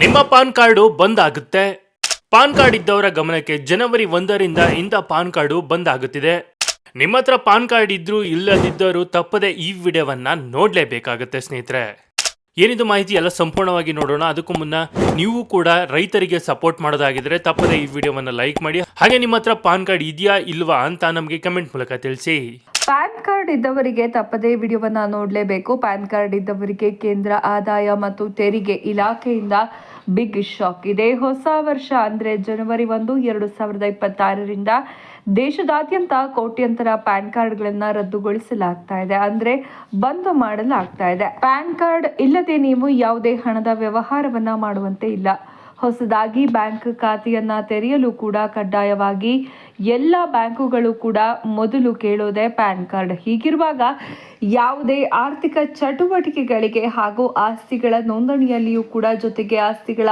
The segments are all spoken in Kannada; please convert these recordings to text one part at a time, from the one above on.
ನಿಮ್ಮ ಪಾನ್ ಕಾರ್ಡು ಬಂದ್ ಆಗುತ್ತೆ. ಪಾನ್ ಕಾರ್ಡ್ ಇದ್ದವರ ಗಮನಕ್ಕೆ ಜನವರಿ 1ರಿಂದ ಇಂಥ ಪಾನ್ ಕಾರ್ಡು ಬಂದ್ ಆಗುತ್ತಿದೆ. ನಿಮ್ಮ ಹತ್ರ ಪಾನ್ ಕಾರ್ಡ್ ಇದ್ರೂ ಇಲ್ಲದಿದ್ದರೂ ತಪ್ಪದೆ ಈ ವಿಡಿಯೋವನ್ನ ನೋಡ್ಲೇಬೇಕಾಗುತ್ತೆ ಸ್ನೇಹಿತರೆ. ಏನಿದು ಮಾಹಿತಿ ಎಲ್ಲ ಸಂಪೂರ್ಣವಾಗಿ ನೋಡೋಣ. ಅದಕ್ಕೂ ಮುನ್ನ ನೀವು ಕೂಡ ರೈತರಿಗೆ ಸಪೋರ್ಟ್ ಮಾಡೋದಾಗಿದ್ರೆ ತಪ್ಪದೆ ಈ ವಿಡಿಯೋವನ್ನ ಲೈಕ್ ಮಾಡಿ. ಹಾಗೆ ನಿಮ್ಮ ಹತ್ರ ಪಾನ್ ಕಾರ್ಡ್ ಇದೆಯಾ ಇಲ್ವಾ ಅಂತ ನಮಗೆ ಕಮೆಂಟ್ ಮೂಲಕ ತಿಳಿಸಿ. ಪ್ಯಾನ್ ಕಾರ್ಡ್ ಇದ್ದವರಿಗೆ ತಪ್ಪದೇ ವಿಡಿಯೋವನ್ನ ನೋಡಲೇಬೇಕು. ಪ್ಯಾನ್ ಕಾರ್ಡ್ ಇದ್ದವರಿಗೆ ಕೇಂದ್ರ ಆದಾಯ ಮತ್ತು ತೆರಿಗೆ ಇಲಾಖೆಯಿಂದ ಬಿಗ್ ಶಾಕ್ ಇದೆ. ಹೊಸ ವರ್ಷ ಅಂದ್ರೆ ಜನವರಿ 1, 2026ರಿಂದ ದೇಶದಾದ್ಯಂತ ಕೋಟ್ಯಂತರ ಪ್ಯಾನ್ ಕಾರ್ಡ್ಗಳನ್ನ ರದ್ದುಗೊಳಿಸಲಾಗ್ತಾ ಇದೆ, ಅಂದ್ರೆ ಬಂದ್ ಮಾಡಲಾಗ್ತಾ ಇದೆ. ಪ್ಯಾನ್ ಕಾರ್ಡ್ ಇಲ್ಲದೆ ನೀವು ಯಾವುದೇ ಹಣದ ವ್ಯವಹಾರವನ್ನ ಮಾಡುವಂತೆ ಇಲ್ಲ. ಹೊಸದಾಗಿ ಬ್ಯಾಂಕ್ ಖಾತೆಯನ್ನ ತೆರೆಯಲು ಕೂಡ ಕಡ್ಡಾಯವಾಗಿ ಎಲ್ಲ ಬ್ಯಾಂಕುಗಳು ಕೂಡ ಮೊದಲು ಕೇಳೋದೇ ಪ್ಯಾನ್ ಕಾರ್ಡ್. ಹೀಗಿರುವಾಗ ಯಾವುದೇ ಆರ್ಥಿಕ ಚಟುವಟಿಕೆಗಳಿಗೆ ಹಾಗೂ ಆಸ್ತಿಗಳ ನೋಂದಣಿಯಲ್ಲಿಯೂ ಕೂಡ, ಜೊತೆಗೆ ಆಸ್ತಿಗಳ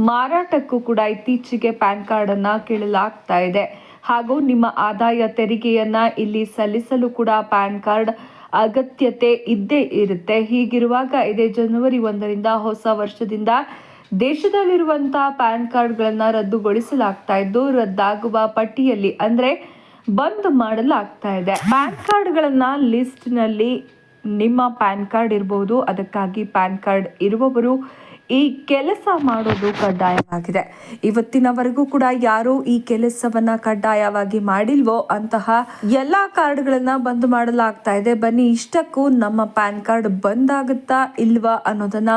ಮಾರಾಟಕ್ಕೂ ಕೂಡ ಇತ್ತೀಚೆಗೆ ಪ್ಯಾನ್ ಕಾರ್ಡ್ ಅನ್ನ ಕೇಳಲಾಗ್ತಾ ಇದೆ. ಹಾಗೂ ನಿಮ್ಮ ಆದಾಯ ತೆರಿಗೆಯನ್ನ ಇಲ್ಲಿ ಸಲ್ಲಿಸಲು ಕೂಡ ಪ್ಯಾನ್ ಕಾರ್ಡ್ ಅಗತ್ಯತೆ ಇದ್ದೇ ಇರುತ್ತೆ. ಹೀಗಿರುವಾಗ ಇದೇ ಜನವರಿ 1ರಿಂದ ಹೊಸ ವರ್ಷದಿಂದ ದೇಶದಲ್ಲಿರುವಂತಹ ಪ್ಯಾನ್ ಕಾರ್ಡ್ಗಳನ್ನ ರದ್ದುಗೊಳಿಸಲಾಗ್ತಾ ಇದ್ದು, ರದ್ದಾಗುವ ಪಟ್ಟಿಯಲ್ಲಿ ಅಂದ್ರೆ ಬಂದ್ ಮಾಡಲಾಗ್ತಾ ಇದೆ. ಪ್ಯಾನ್ ಕಾರ್ಡ್ಗಳನ್ನ ಲಿಸ್ಟ್ ನಲ್ಲಿ ನಿಮ್ಮ ಪ್ಯಾನ್ ಕಾರ್ಡ್ ಇರಬಹುದು. ಅದಕ್ಕಾಗಿ ಪ್ಯಾನ್ ಕಾರ್ಡ್ ಇರುವವರು ಈ ಕೆಲಸ ಮಾಡೋದು ಕಡ್ಡಾಯವಾಗಿದೆ. ಇವತ್ತಿನವರೆಗೂ ಕೂಡ ಯಾರು ಈ ಕೆಲಸವನ್ನ ಕಡ್ಡಾಯವಾಗಿ ಮಾಡಿಲ್ವೋ ಅಂತಹ ಎಲ್ಲಾ ಕಾರ್ಡ್ಗಳನ್ನ ಬಂದ್ ಮಾಡಲಾಗ್ತಾ ಇದೆ. ಬನ್ನಿ, ಇಷ್ಟಕ್ಕೂ ನಮ್ಮ ಪ್ಯಾನ್ ಕಾರ್ಡ್ ಬಂದ್ ಆಗುತ್ತಾ ಇಲ್ವಾ ಅನ್ನೋದನ್ನ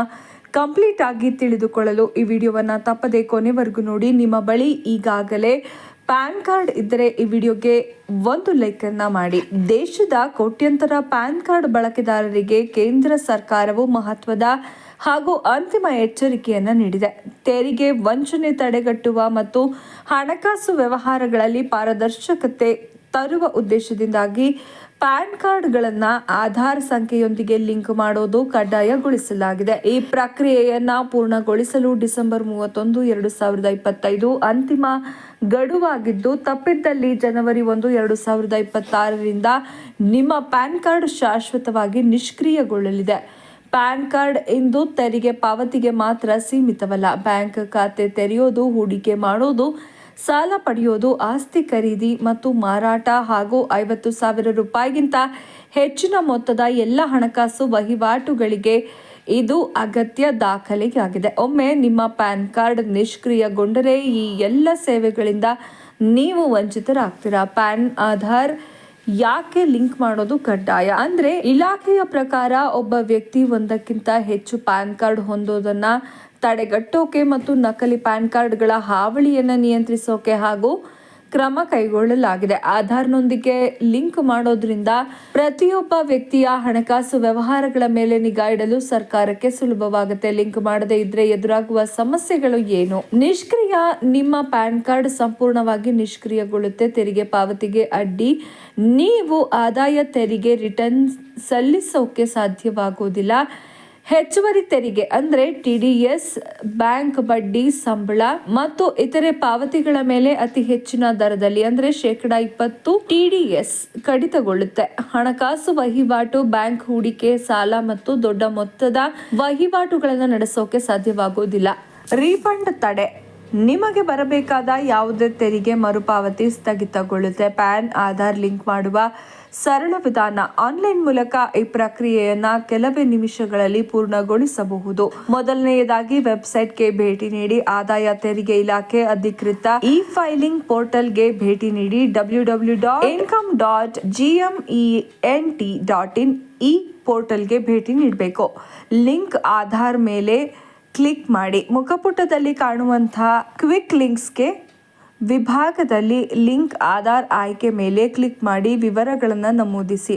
ಕಂಪ್ಲೀಟ್ ಆಗಿ ತಿಳಿದುಕೊಳ್ಳಲು ಈ ವಿಡಿಯೋವನ್ನ ತಪ್ಪದೆ ಕೊನೆವರೆಗೂ ನೋಡಿ. ನಿಮ್ಮ ಬಳಿ ಈಗಾಗಲೇ ಪ್ಯಾನ್ ಕಾರ್ಡ್ ಇದ್ದರೆ ಈ ವಿಡಿಯೋಗೆ ಒಂದು ಲೈಕ್ ಅನ್ನ ಮಾಡಿ. ದೇಶದ ಕೋಟ್ಯಂತರ ಪ್ಯಾನ್ ಕಾರ್ಡ್ ಬಳಕೆದಾರರಿಗೆ ಕೇಂದ್ರ ಸರ್ಕಾರವು ಮಹತ್ವದ ಹಾಗೂ ಅಂತಿಮ ಎಚ್ಚರಿಕೆಯನ್ನ ನೀಡಿದೆ. ತೆರಿಗೆ ವಂಚನೆ ತಡೆಗಟ್ಟುವ ಮತ್ತು ಹಣಕಾಸು ವ್ಯವಹಾರಗಳಲ್ಲಿ ಪಾರದರ್ಶಕತೆ ತರುವ ಉದ್ದೇಶದಿಂದಾಗಿ ಪ್ಯಾನ್ ಕಾರ್ಡ್ಗಳನ್ನ ಆಧಾರ್ ಸಂಖ್ಯೆಯೊಂದಿಗೆ ಲಿಂಕ್ ಮಾಡೋದು ಕಡ್ಡಾಯಗೊಳಿಸಲಾಗಿದೆ. ಈ ಪ್ರಕ್ರಿಯೆಯನ್ನ ಪೂರ್ಣಗೊಳಿಸಲು ಡಿಸೆಂಬರ್ 31, 2025 ಅಂತಿಮ ಗಡುವಾಗಿದ್ದು, ತಪ್ಪಿದ್ದಲ್ಲಿ ಜನವರಿ 1, 2026ರಿಂದ ನಿಮ್ಮ ಪ್ಯಾನ್ ಕಾರ್ಡ್ ಶಾಶ್ವತವಾಗಿ ನಿಷ್ಕ್ರಿಯಗೊಳ್ಳಲಿದೆ. ಪ್ಯಾನ್ ಕಾರ್ಡ್ ಇಂದು ತೆರಿಗೆ ಪಾವತಿಗೆ ಮಾತ್ರ ಸೀಮಿತವಲ್ಲ. ಬ್ಯಾಂಕ್ ಖಾತೆ ತೆರೆಯೋದು, ಹೂಡಿಕೆ ಮಾಡೋದು, ಸಾಲ ಪಡೆಯೋದು, ಆಸ್ತಿ ಖರೀದಿ ಮತ್ತು ಮಾರಾಟ ಹಾಗೂ 50,000 ರೂಪಾಯಿಗಿಂತ ಹೆಚ್ಚಿನ ಮೊತ್ತದ ಎಲ್ಲ ಹಣಕಾಸು ವಹಿವಾಟುಗಳಿಗೆ ಇದು ಅಗತ್ಯ ದಾಖಲೆಯಾಗಿದೆ. ಒಮ್ಮೆ ನಿಮ್ಮ ಪ್ಯಾನ್ ಕಾರ್ಡ್ ನಿಷ್ಕ್ರಿಯಗೊಂಡರೆ ಈ ಎಲ್ಲ ಸೇವೆಗಳಿಂದ ನೀವು ವಂಚಿತರಾಗ್ತೀರಾ. ಆಧಾರ್ ಯಾಕೆ ಲಿಂಕ್ ಮಾಡೋದು ಕಡ್ಡಾಯ ಅಂದ್ರೆ, ಇಲಾಖೆಯ ಪ್ರಕಾರ ಒಬ್ಬ ವ್ಯಕ್ತಿ ಒಂದಕ್ಕಿಂತ ಹೆಚ್ಚು ಪ್ಯಾನ್ ಕಾರ್ಡ್ ಹೊಂದೋದನ್ನ ತಡೆಗಟ್ಟೋಕೆ ಮತ್ತು ನಕಲಿ ಪ್ಯಾನ್ ಕಾರ್ಡ್ಗಳ ಹಾವಳಿಯನ್ನ ನಿಯಂತ್ರಿಸೋಕೆ ಹಾಗೂ ಕ್ರಮ ಕೈಗೊಳ್ಳಲಾಗಿದೆ. ಆಧಾರ್ನೊಂದಿಗೆ ಲಿಂಕ್ ಮಾಡೋದ್ರಿಂದ ಪ್ರತಿಯೊಬ್ಬ ವ್ಯಕ್ತಿಯ ಹಣಕಾಸು ವ್ಯವಹಾರಗಳ ಮೇಲೆ ನಿಗಾ ಇಡಲು ಸರ್ಕಾರಕ್ಕೆ ಸುಲಭವಾಗುತ್ತೆ. ಲಿಂಕ್ ಮಾಡದೇ ಇದ್ರೆ ಎದುರಾಗುವ ಸಮಸ್ಯೆಗಳು ಏನು? ನಿಷ್ಕ್ರಿಯ ನಿಮ್ಮ ಪ್ಯಾನ್ ಕಾರ್ಡ್ ಸಂಪೂರ್ಣವಾಗಿ ನಿಷ್ಕ್ರಿಯಗೊಳ್ಳುತ್ತೆ. ತೆರಿಗೆ ಪಾವತಿಗೆ ಅಡ್ಡಿ. ನೀವು ಆದಾಯ ತೆರಿಗೆ ರಿಟರ್ನ್ ಸಲ್ಲಿಸೋಕೆ ಸಾಧ್ಯವಾಗುವುದಿಲ್ಲ. ಹೆಚ್ಚುವರಿ ತೆರಿಗೆ ಅಂದ್ರೆ TDS, ಬ್ಯಾಂಕ್ ಬಡ್ಡಿ, ಸಂಬಳ ಮತ್ತು ಇತರೆ ಪಾವತಿಗಳ ಮೇಲೆ ಅತಿ ಹೆಚ್ಚಿನ ದರದಲ್ಲಿ ಅಂದ್ರೆ 20% TDS ಕಡಿತಗೊಳ್ಳುತ್ತೆ. ಹಣಕಾಸು ವಹಿವಾಟು, ಬ್ಯಾಂಕ್ ಹೂಡಿಕೆ, ಸಾಲ ಮತ್ತು ದೊಡ್ಡ ಮೊತ್ತದ ವಹಿವಾಟುಗಳನ್ನು ನಡೆಸೋಕೆ ಸಾಧ್ಯವಾಗುವುದಿಲ್ಲ. ರೀಫಂಡ್ ತಡೆ. ನಿಮಗೆ ಬರಬೇಕಾದ ಯಾವುದೇ ತೆರಿಗೆ ಮರುಪಾವತಿ ಸ್ಥಗಿತಗೊಳ್ಳುತ್ತೆ. ಪ್ಯಾನ್ ಆಧಾರ್ ಲಿಂಕ್ ಮಾಡುವ ಸರಳ ವಿಧಾನ. ಆನ್ಲೈನ್ ಮೂಲಕ ಈ ಪ್ರಕ್ರಿಯೆಯನ್ನ ಕೆಲವೇ ನಿಮಿಷಗಳಲ್ಲಿ ಪೂರ್ಣಗೊಳಿಸಬಹುದು. ಮೊದಲನೆಯದಾಗಿ ವೆಬ್ಸೈಟ್ಗೆ ಭೇಟಿ ನೀಡಿ. ಆದಾಯ ತೆರಿಗೆ ಇಲಾಖೆ ಅಧಿಕೃತ ಇ-ಫೈಲಿಂಗ್ ಪೋರ್ಟಲ್ಗೆ ಭೇಟಿ ನೀಡಿ. www.income.ment.in ಈ ಪೋರ್ಟಲ್ಗೆ ಭೇಟಿ ನೀಡಬೇಕು. ಲಿಂಕ್ ಆಧಾರ್ ಮೇಲೆ ಕ್ಲಿಕ್ ಮಾಡಿ. ಮುಖಪುಟದಲ್ಲಿ ಕಾಣುವಂತಹ ಕ್ವಿಕ್ ಲಿಂಕ್ಸ್ಗೆ ವಿಭಾಗದಲ್ಲಿ ಲಿಂಕ್ ಆಧಾರ್ ಆಯ್ಕೆ ಮೇಲೆ ಕ್ಲಿಕ್ ಮಾಡಿ. ವಿವರಗಳನ್ನು ನಮೂದಿಸಿ.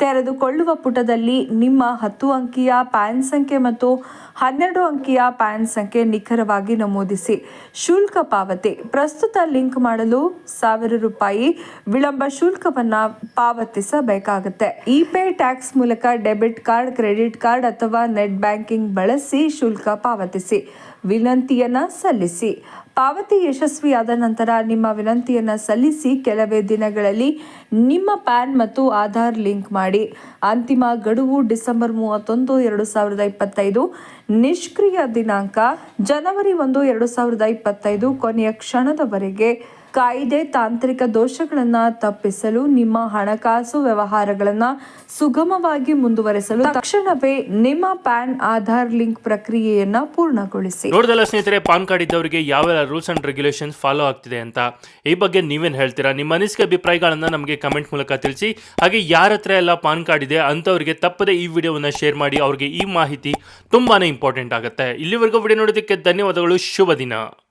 ತೆರೆದುಕೊಳ್ಳುವ ಪುಟದಲ್ಲಿ ನಿಮ್ಮ 10 ಅಂಕಿಯ ಪ್ಯಾನ್ ಸಂಖ್ಯೆ ಮತ್ತು 12 ಅಂಕಿಯ ಪ್ಯಾನ್ ಸಂಖ್ಯೆ ನಿಖರವಾಗಿ ನಮೂದಿಸಿ. ಶುಲ್ಕ ಪಾವತಿ. ಪ್ರಸ್ತುತ ಲಿಂಕ್ ಮಾಡಲು 1,000 ರೂಪಾಯಿ ವಿಳಂಬ ಶುಲ್ಕವನ್ನ ಪಾವತಿಸಬೇಕಾಗುತ್ತೆ. ಇ-ಪೇ ಟ್ಯಾಕ್ಸ್ ಮೂಲಕ ಡೆಬಿಟ್ ಕಾರ್ಡ್, ಕ್ರೆಡಿಟ್ ಕಾರ್ಡ್ ಅಥವಾ ನೆಟ್ ಬ್ಯಾಂಕಿಂಗ್ ಬಳಸಿ ಶುಲ್ಕ ಪಾವತಿಸಿ. ವಿನಂತಿಯನ್ನ ಸಲ್ಲಿಸಿ. ಪಾವತಿ ಯಶಸ್ವಿಯಾದ ನಂತರ ನಿಮ್ಮ ವಿನಂತಿಯನ್ನ ಸಲ್ಲಿಸಿ ಕೆಲವೇ ದಿನಗಳಲ್ಲಿ ನಿಮ್ಮ ಪ್ಯಾನ್ ಮತ್ತು ಆಧಾರ್ ಲಿಂಕ್ ಮಾಡಿ. ಅಂತಿಮ ಗಡುವು ಡಿಸೆಂಬರ್ 31, 2025. ನಿಷ್ಕ್ರಿಯ ದಿನಾಂಕ ಜನವರಿ 1, 2025. ಕೊನೆಯ ಕ್ಷಣದವರೆಗೆ ಕಾಯ್ದೆ ತಾಂತ್ರಿಕ ದೋಷಗಳನ್ನು ತಪ್ಪಿಸಲು ನಿಮ್ಮ ಹಣಕಾಸು ವ್ಯವಹಾರಗಳನ್ನು ಸುಗಮವಾಗಿ ಮುಂದುವರೆಸಲು ತಕ್ಷಣವೇ ನಿಮ್ಮ ಪ್ಯಾನ್ ಆಧಾರ್ ಲಿಂಕ್ ಪ್ರಕ್ರಿಯೆಯನ್ನ ಪೂರ್ಣಗೊಳಿಸಿ. ನೋಡಿದಲ್ಲ ಸ್ನೇಹಿತರೆ, ಪಾನ್ ಕಾರ್ಡ್ ಇದ್ದವರಿಗೆ ಯಾವೆಲ್ಲ ರೂಲ್ಸ್ ಅಂಡ್ ರೆಗ್ಯುಲೇಷನ್ಸ್ ಫಾಲೋ ಆಗ್ತಿದೆ ಅಂತ. ಈ ಬಗ್ಗೆ ನೀವೇನು ಹೇಳ್ತೀರಾ? ನಿಮ್ಮ ಅನಿಸಿಕೆ ಅಭಿಪ್ರಾಯಗಳನ್ನ ನಮಗೆ ಕಮೆಂಟ್ ಮೂಲಕ ತಿಳಿಸಿ. ಹಾಗೆ ಯಾರ ಹತ್ರ ಎಲ್ಲ ಪಾನ್ ಕಾರ್ಡ್ ಇದೆ ಅಂತವರಿಗೆ ತಪ್ಪದೆ ಈ ವಿಡಿಯೋವನ್ನು ಶೇರ್ ಮಾಡಿ. ಅವ್ರಿಗೆ ಈ ಮಾಹಿತಿ ತುಂಬಾನೇ ಇಂಪಾರ್ಟೆಂಟ್ ಆಗುತ್ತೆ. ಇಲ್ಲಿವರೆಗೂ ವಿಡಿಯೋ ನೋಡೋದಕ್ಕೆ ಧನ್ಯವಾದಗಳು. ಶುಭ ದಿನ.